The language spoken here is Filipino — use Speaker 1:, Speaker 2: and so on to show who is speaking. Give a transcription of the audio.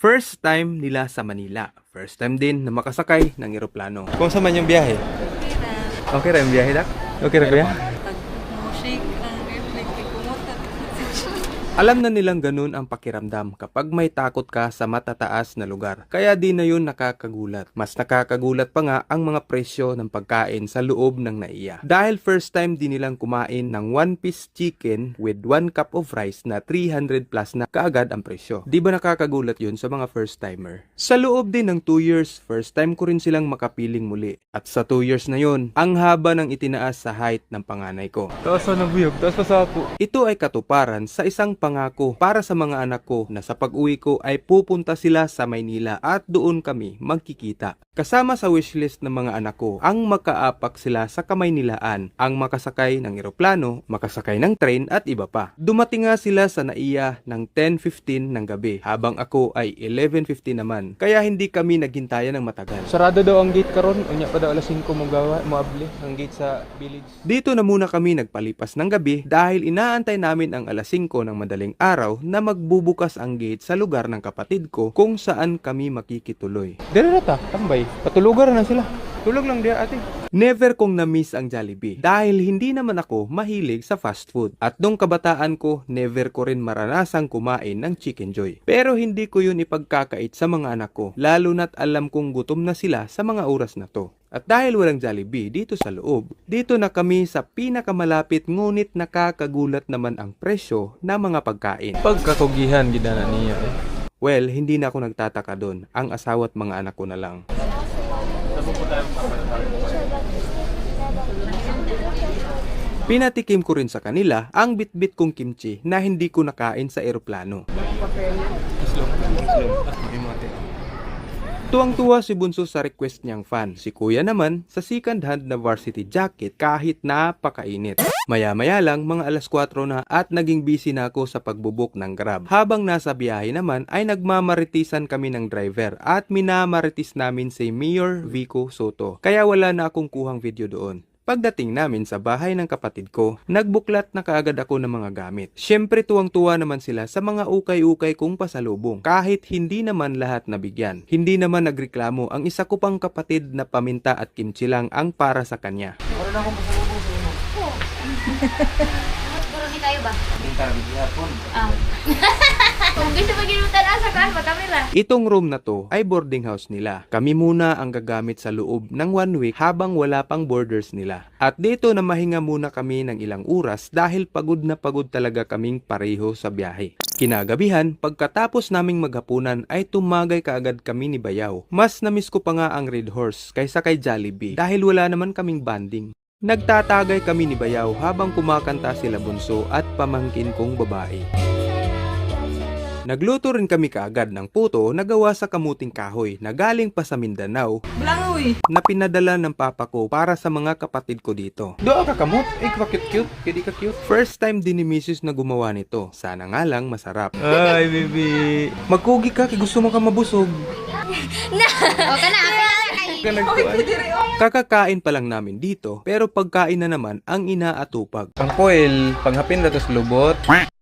Speaker 1: First time nila sa Manila. First time din na makasakay ng eroplano. Kung saan man yung biyahe?
Speaker 2: Okay na.
Speaker 1: Okay ra yung biyahe, Dak? Okay ra kuya?
Speaker 2: Pag-shake ang airplane kay kumutat.
Speaker 1: Alam na nilang ganun ang pakiramdam kapag may takot ka sa matataas na lugar. Kaya di na yun nakakagulat. Mas nakakagulat pa nga ang mga presyo ng pagkain sa loob ng NAIA. Dahil first time din nilang kumain ng 1-piece chicken with 1 cup of rice na 300 plus na kaagad ang presyo. Di ba nakakagulat yun sa mga first timer? Sa loob din ng 2 years, first time ko rin silang makapiling muli. At sa 2 years na yun, ang haba ng itinaas sa height ng panganay ko.
Speaker 3: Taas pa nabuyog, taas pa sa ako.
Speaker 1: Ito ay katuparan sa isang pangako para sa mga anak ko na sa pag-uwi ko ay pupunta sila sa Maynila at doon kami magkikita. Kasama sa wishlist ng mga anak ko ang makaapak sila sa Kamaynilaan, ang makasakay ng eroplano, makasakay ng train at iba pa. Dumating nga sila sa NAIA ng 10:15 ng gabi habang ako ay 11:15 naman, kaya hindi kami naghintayan ng matagal.
Speaker 3: Sarado daw ang gate karon, unya pa daw alas 5 mo gawa, moable ang gate sa village.
Speaker 1: Dito na muna kami nagpalipas ng gabi dahil inaantay namin ang alas 5 ng madaling araw na magbubukas ang gate sa lugar ng kapatid ko kung saan kami makikituloy.
Speaker 3: Dere na ta, tambay. Patulugar na sila. Tulog lang dia ate.
Speaker 1: Never kong na-miss ang Jollibee dahil hindi naman ako mahilig sa fast food. At nung kabataan ko, never ko rin maranasang kumain ng Chicken Joy. Pero hindi ko yun ipagkakait sa mga anak ko, lalo na't alam kong gutom na sila sa mga oras na to. At dahil walang Jollibee dito sa loob, dito na kami sa pinakamalapit ngunit nakakagulat naman ang presyo ng mga pagkain.
Speaker 3: Pagkakugihan gidana niya eh.
Speaker 1: Well, hindi na ako nagtataka doon. Ang asawa at mga anak ko na lang. Pinatikim ko rin sa kanila ang bitbit kong kimchi na hindi ko nakain sa eroplano. Tuwang-tuwa si Bunso sa request niyang fan. Si Kuya naman sa second hand na varsity jacket kahit napakainit. Maya-maya lang mga alas 4 na at naging busy na ako sa pagbubuk ng Grab. Habang nasa biyahe naman ay nagmamaritisan kami ng driver at minamaritis namin si Mayor Vico Soto. Kaya wala na akong kuhang video doon. Pagdating namin sa bahay ng kapatid ko, nagbuklat na kaagad ako ng mga gamit. Siyempre tuwang-tuwa naman sila sa mga ukay-ukay kong pasalubong kahit hindi naman lahat nabigyan. Hindi naman nagreklamo ang isa ko pang kapatid na paminta at kimchi lang ang para sa kanya.
Speaker 4: Puro ni kayo ba? Kung gusto maginutan asa ka, magkamera.
Speaker 1: Itong room na to ay boarding house nila. Kami muna ang gagamit sa loob ng 1 week habang wala pang boarders nila. At dito na mahinga muna kami ng ilang oras dahil pagod na pagod talaga kaming pareho sa biyahe. Kinagabihan, pagkatapos naming maghapunan ay tumagay kaagad kami ni Bayaw. Mas namiss ko pa nga ang Red Horse kaysa kay Jollibee dahil wala naman kaming banding. Nagtatagay kami ni Bayaw habang kumakanta sila Bunso at pamangkin kong babae. Nagluto rin kami kaagad ng puto na gawa sa kamuting kahoy na galing pa sa Mindanao
Speaker 2: Blangoy.
Speaker 1: na pinadala ng papa ko para sa mga kapatid ko dito.
Speaker 3: Doa ka kamot, eh cute, kedi ka cute.
Speaker 1: First time din ni Mrs. na gumawa nito. Sana nga lang masarap.
Speaker 3: Ay baby. Magkugi ka kay gusto mo ka mabusog.
Speaker 4: O ka na,
Speaker 1: Kakakain pa lang namin dito pero pagkain na naman ang inaatupag.
Speaker 3: Ang foil, panghapin na tos lubot.